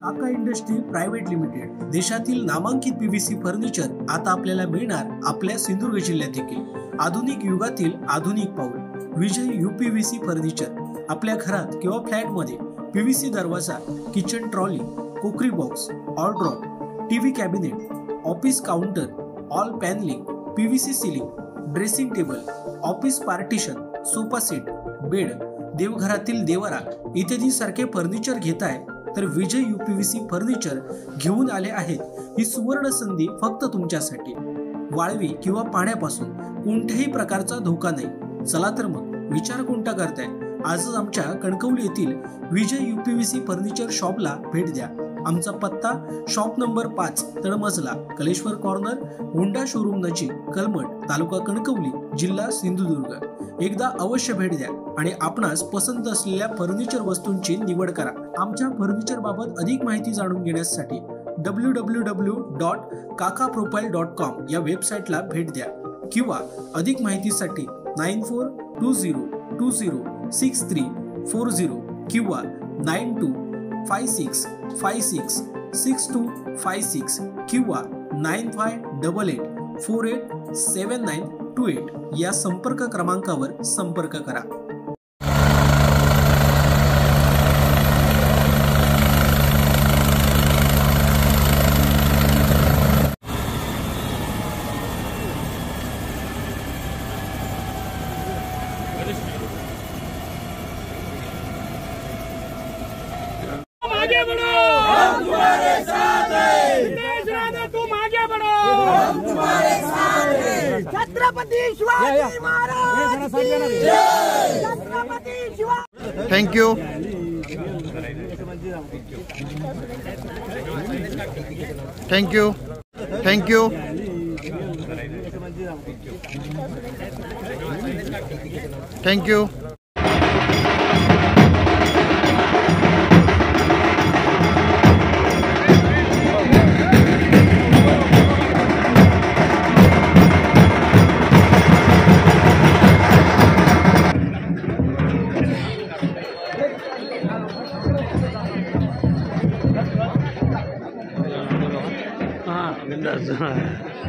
काका industry private limited देशातील नामांकित पीव्हीसी फर्निचर आता आपल्याला मिळणार आपल्या सिंधुदुर्ग जिल्ह्यात देखील। आधुनिक युगातील आधुनिक पाऊल विजय यूपीव्हीसी फर्निचर। आपल्या घरात किंवा फ्लॅट मध्ये पीव्हीसी दरवाजा, किचन ट्रॉली, कुकरी बॉक्स, ऑलड्रॉप, TV cabinet, office counter, all panelling, PVC ceiling, dressing table, office partition, sofa set, bed, देवघरातील देवरा इत्यादी सारखे फर्निचर घेताय तर विजय यूपीव्हीसी फर्निचर घेऊन आले आहेत। ही सुवर्ण संधी फक्त तुमच्यासाठी। वाळवी किंवा पाण्यापासून कोणत्याही प्रकारचा धोका नाही। चला तर मग विचार कोणता करताय, आजच आमच्या कणकवली येथील विजय यूपीव्हीसी फर्निचर शॉपला भेट द्या। आमचा पत्ता शॉप नंबर 5 तळमजला, कलेश्वर कॉर्नर, होंडा शोरूम नजीक, कलमट, तालुका कणकवली, जिल्हा सिंधुदुर्ग। एकदा अवश्य भेट द्या आणि आपणास पसंत असलेल्या फर्निचर वस्तूंची निवड करा। आमच्या फर्निचर बाबत अधिक माहिती जाणून घेण्यासाठी www.kakaprofile.com या वेबसाईटला भेट द्या किंवा अधिक माहितीसाठी 9420206340 किंवा 9256566256 किंवा 9588487928 या संपर्क क्रमांकावर संपर्क करा। आगे बढ़ो, हम तुम्हारे साथ हैं। देश राजा तुम आगे बढ़ो, हम तुम्हारे साथ हैं। छत्रपति शिवाजी महाराज की जय। Chhatrapati Shivaji. Thank you. Thank you. Thank you. Thank you. चालेल।